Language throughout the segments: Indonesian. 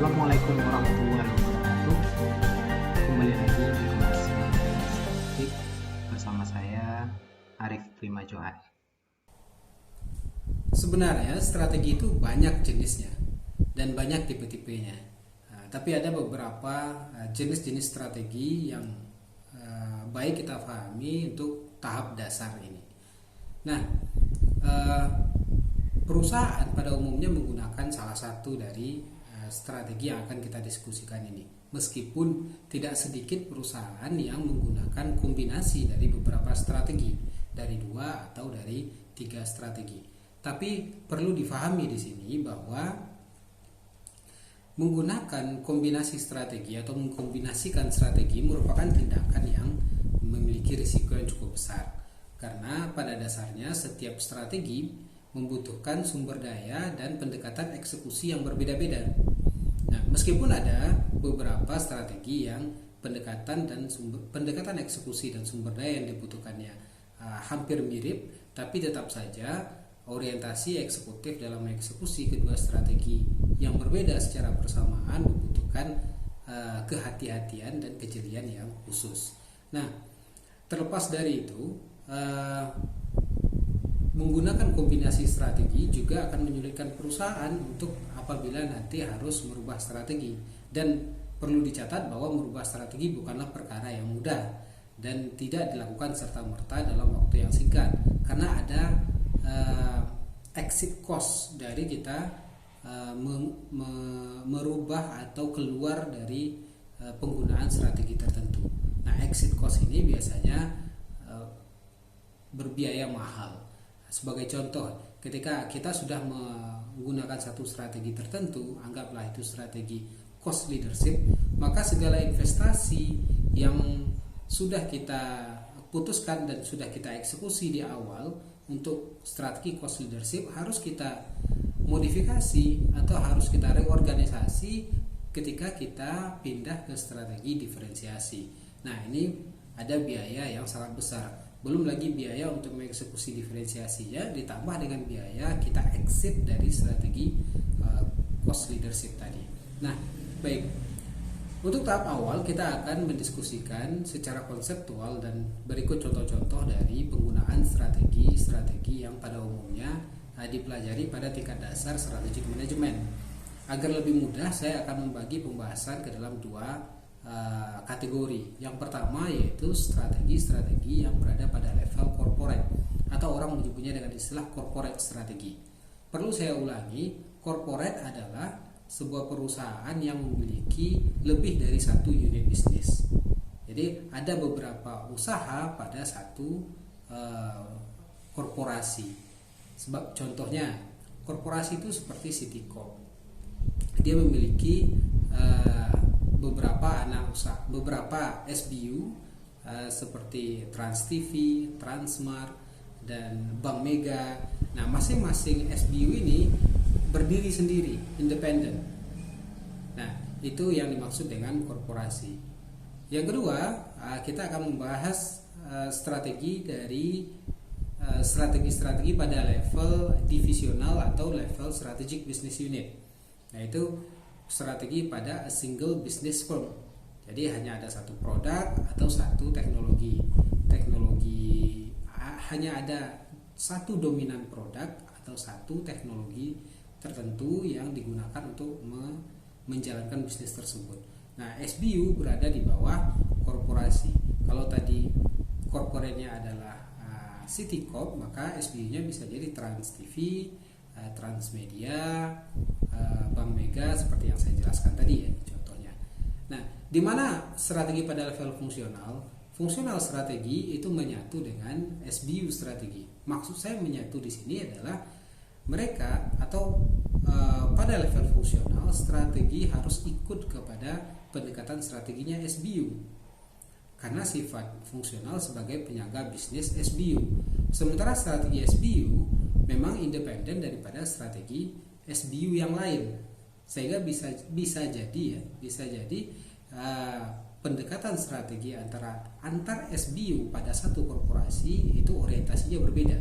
Assalamualaikum warahmatullahi wabarakatuh. Kembali lagi di kelas Statistik bersama saya Arif Prima Johan. Sebenarnya strategi itu banyak jenisnya dan banyak tipe-tipenya. Tapi ada beberapa jenis-jenis strategi yang baik kita pahami untuk tahap dasar ini. Nah, perusahaan pada umumnya menggunakan salah satu dari strategi yang akan kita diskusikan ini. Meskipun tidak sedikit perusahaan yang menggunakan kombinasi dari beberapa strategi, dari 2 atau dari 3 strategi. Tapi perlu difahami di sini bahwa menggunakan kombinasi strategi atau mengkombinasikan strategi merupakan tindakan yang memiliki risiko yang cukup besar. Karena pada dasarnya setiap strategi membutuhkan sumber daya dan pendekatan eksekusi yang berbeda-beda. Nah, meskipun ada beberapa strategi yang pendekatan eksekusi dan sumber daya yang dibutuhkannya hampir mirip, tapi tetap saja orientasi eksekutif dalam eksekusi kedua strategi yang berbeda secara bersamaan membutuhkan kehati-hatian dan kejelian yang khusus. Nah, terlepas dari itu, menggunakan kombinasi strategi juga akan menyulitkan perusahaan untuk apabila nanti harus merubah strategi. Dan perlu dicatat bahwa merubah strategi bukanlah perkara yang mudah dan tidak dilakukan serta-merta dalam waktu yang singkat, karena ada exit cost dari kita merubah atau keluar dari penggunaan strategi tertentu. Nah, exit cost ini biasanya berbiaya mahal. Sebagai contoh, ketika kita sudah menggunakan satu strategi tertentu, anggaplah itu strategi cost leadership, maka segala investasi yang sudah kita putuskan dan sudah kita eksekusi di awal untuk strategi cost leadership harus kita modifikasi atau harus kita reorganisasi ketika kita pindah ke strategi diferensiasi. Nah, ini ada biaya yang sangat besar. Belum lagi biaya untuk mengeksekusi diferensiasinya ditambah dengan biaya kita exit dari strategi cost leadership tadi. Nah, baik. Untuk tahap awal kita akan mendiskusikan secara konseptual dan berikut contoh-contoh dari penggunaan strategi yang pada umumnya dipelajari pada tingkat dasar strategic management. Agar lebih mudah, saya akan membagi pembahasan ke dalam 2 kategori. Yang pertama yaitu strategi-strategi yang berada pada level corporate atau orang menyebutnya dengan istilah corporate strategi. Perlu saya ulangi, corporate adalah sebuah perusahaan yang memiliki lebih dari satu unit bisnis. Jadi ada beberapa usaha pada satu korporasi. Sebab contohnya korporasi itu seperti Citycorp. Dia memiliki beberapa anak usaha, beberapa SBU seperti Trans TV, Transmart, dan Bank Mega. Nah, masing-masing SBU ini berdiri sendiri, independen. Nah, itu yang dimaksud dengan korporasi. Yang kedua, kita akan membahas strategi pada level divisional atau level strategic business unit. Nah, itu strategi pada a single business firm. Jadi hanya ada satu produk atau satu teknologi. Hanya ada satu dominan produk atau satu teknologi tertentu yang digunakan untuk menjalankan bisnis tersebut. Nah, SBU berada di bawah korporasi. Kalau tadi korporatnya adalah Citycorp, maka SBU-nya bisa jadi Trans TV, Transmedia, Bank Mega seperti yang saya jelaskan tadi ya contohnya. Nah, di mana strategi pada level fungsional? Fungsional strategi itu menyatu dengan SBU strategi. Maksud saya menyatu di sini adalah mereka atau pada level fungsional strategi harus ikut kepada pendekatan strateginya SBU karena sifat fungsional sebagai penyangga bisnis SBU. Sementara strategi SBU memang independen daripada strategi SBU yang lain, sehingga bisa jadi pendekatan strategi antar SBU pada satu korporasi itu orientasinya berbeda.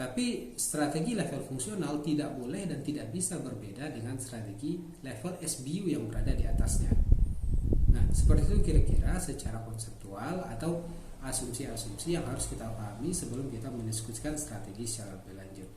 Tapi strategi level fungsional tidak boleh dan tidak bisa berbeda dengan strategi level SBU yang berada di atasnya. Nah, seperti itu kira-kira secara konseptual atau asumsi-asumsi yang harus kita pahami sebelum kita mendiskusikan strategi secara lebih lanjut.